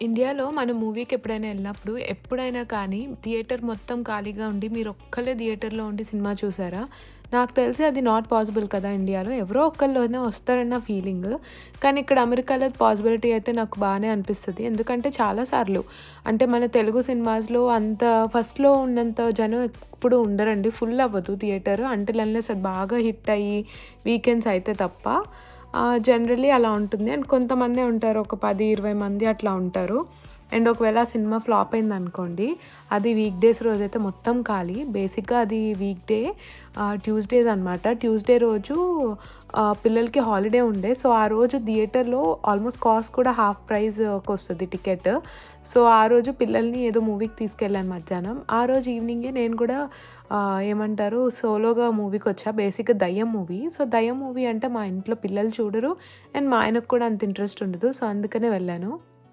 ఇండియాలో మనం మూవీకి ఎప్పుడైనా ఎళ్ళినప్పుడు, ఎప్పుడైనా కానీ థియేటర్ మొత్తం ఖాళీగా ఉండి, మీరొక్కళ్ళే థియేటర్‌లో ఉండి సినిమా చూసారా? నాకు తెలిసి అది నాట్ పాసిబుల్ కదా ఇండియాలో. ఎవరో ఒకళ్ళైనా వస్తారన్న ఫీలింగ్. కానీ ఇక్కడ అమెరికాలో అది పాసిబిలిటీ అయితే నాకు బానే అనిపిస్తది. ఎందుకంటే చాలా సార్లు అంటే మన తెలుగు సినిమాస్‌లో అంత ఫస్ట్‌లో ఉన్నంత జనం ఎప్పుడు ఉండరండి. ఫుల్ అవ్వదు థియేటర్ అంటిల్ అన్లెస్ అది బాగా హిట్ అయ్యి వీకెండ్స్ అయితే తప్ప. జనరల్లీ అలా ఉంటుంది. అండ్ కొంతమందే ఉంటారు. ఒక 10, 20 మంది అట్లా ఉంటారు. అండ్ ఒకవేళ ఆ సినిమా ఫ్లాప్ అయిందనుకోండి, అది వీక్ డేస్ రోజైతే మొత్తం ఖాళీ. బేసిక్‌గా అది వీక్ డే ట్యూస్‌డేస్ అనమాట. ట్యూస్‌డే రోజు పిల్లలకి హాలిడే ఉండే. సో, ఆ రోజు థియేటర్‌లో ఆల్మోస్ట్ కాస్ట్ కూడా హాఫ్ ప్రైస్‌కొస్తది టికెట్. సో, ఆ రోజు పిల్లల్ని ఏదో మూవీకి తీసుకెళ్ళాను మధ్యాహ్నం. ఆ రోజు ఈవినింగే నేను కూడా ఏమంటారు సోలోగా మూవీకొచ్చా. బేసిక్‌గా దయ్యం మూవీ. సో, దయ్యం మూవీ అంటే మా ఇంట్లో పిల్లలు చూడరు. అండ్ మా ఆయనకు కూడా అంత ఇంట్రెస్ట్ ఉండదు. సో, అందుకనే వెళ్ళాను.